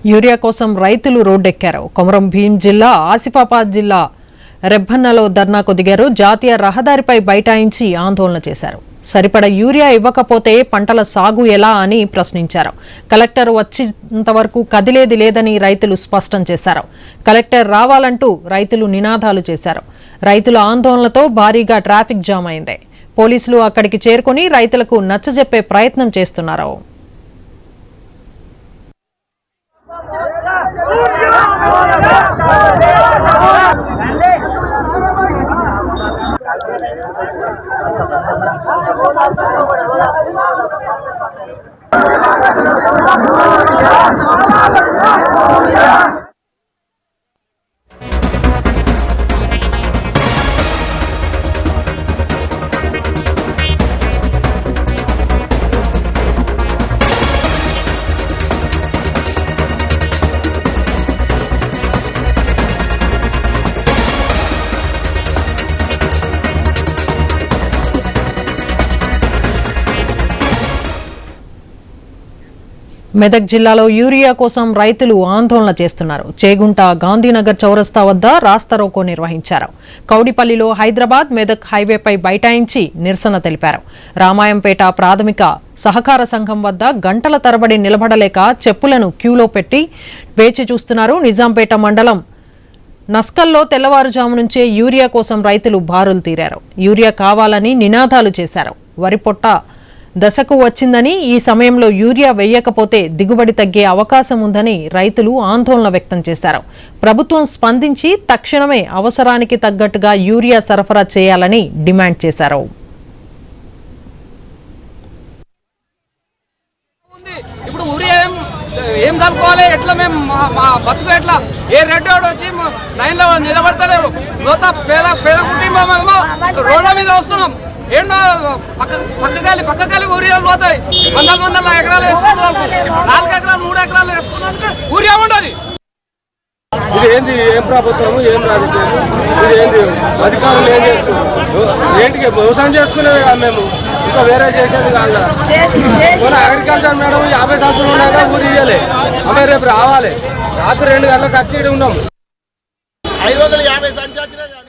Urea కోసం రైతులు రోడ్డెక్కారు. కొమరం భీం జిల్లా ఆసిఫాబాద్ జిల్లా రెబ్బన్నలో ధర్నాకు దిగారు. జాతీయ రహదారిపై బైఠాయించి ఆందోళన చేశారు. సరిపడ యూరియా ఇవ్వకపోతే పంటల సాగు ఎలా అని ప్రశ్నించారు. కలెక్టర్ వచ్చేంత వరకు కదిలేది లేదని రైతులు స్పష్టం చేశారు. కలెక్టర్ రావాలంటూ రైతులు నినాదాలు చేశారు. రైతుల ఆందోళనతో భారీగా ట్రాఫిక్ జామ్ అయింది. పోలీసులు అక్కడికి చేరుకుని రైతులకు నచ్చజెప్పే ప్రయత్నం చేస్తున్నారు. మెదక్ జిల్లాలో యూరియా కోసం రైతులు ఆందోళన చేస్తున్నారు. చేగుంట గాంధీనగర్ చౌరస్తా వద్ద రాస్తారోకో నిర్వహించారు. కౌడిపల్లిలో హైదరాబాద్ మెదక్ హైవేపై బైఠాయించి నిరసన తెలిపారు. రామాయంపేట ప్రాథమిక సహకార సంఘం వద్ద గంటల తరబడి నిలబడలేక చెప్పులను క్యూలో పెట్టి వేచి చూస్తున్నారు. నిజాంపేట మండలం నస్కల్లో తెల్లవారుజాము నుంచే యూరియా కోసం రైతులు బారులు తీరారు. యూరియా కావాలని నినాదాలు చేశారు. వరి పొట్ట దశకు వచ్చిందని, ఈ సమయంలో యూరియా వేయకపోతే దిగుబడి తగ్గే అవకాశం ఉందని రైతులు ఆందోళన వ్యక్తం చేశారు. ప్రభుత్వం స్పందించి తక్షణమే అవసరానికి తగ్గట్టుగా యూరియా సరఫరా చేయాలని డిమాండ్ చేశారు. ఇప్పుడు యూరియా ఏం చదువుకోవాలి, ఎట్లా మేము బతుకు ఎట్లా ఏ రెడ్డి వాడు వచ్చి లైన్లో నిలబడతలేరు. లోత పేద కుటుంబం రోడ్ల మీద వస్తున్నాం. ఏంటో పక్కకాలి ఊరియాలు పోతాయి. వందల ఎకరాలు వేసుకున్నాం, 4 ఎకరాలు 3 ఎకరాలు వేసుకున్నాక ఊరియా ఉండదు. ఇది ఏంది? ఏం ప్రభుత్వం, ఏం రాజకీయం, ఇది ఏంది? అధికారులు ఏం చేస్తున్నారు? ఏంటికి వ్యవసాయం చేసుకునేది కాదు, మేము ఇంకా వేరే చేసేది కాదు. అగ్రికల్చర్ మేడం 50 సంవత్సరాలు ఉన్నాక ఊరు ఇయ్యాలి. అమ్మాయి రేపు రావాలి. రాత్రి 2 గంటలకు వచ్చి ఉన్నాము. 550 సంచార్జినా కానీ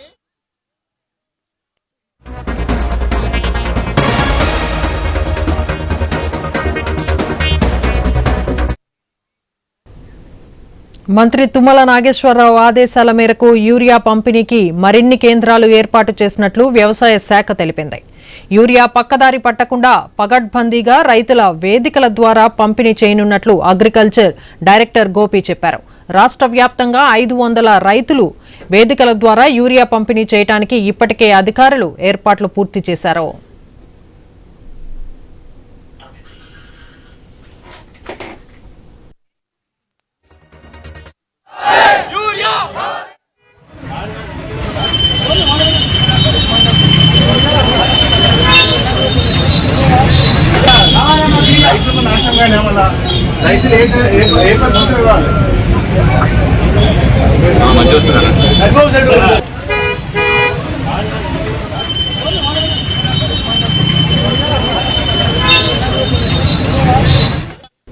మంత్రి తుమ్మల నాగేశ్వరరావు ఆదేశాల మేరకు యూరియా పంపిణీకి మరిన్ని కేంద్రాలు ఏర్పాటు చేసినట్లు వ్యవసాయ శాఖ తెలిపింది. యూరియా పక్కదారి పట్టకుండా పగడ్బందీగా రైతుల వేదికల ద్వారా పంపిణీ చేయనున్నట్లు అగ్రికల్చర్ డైరెక్టర్ గోపి చెప్పారు. రాష్ట్ర వ్యాప్తంగా 500 రైతులు వేదికల ద్వారా యూరియా పంపిణీ చేయడానికి ఇప్పటికే అధికారులు ఏర్పాట్లు పూర్తి చేశారు. రైతులు నాశనంగానే వల్ల రైతులు ఏ పరిస్థితులు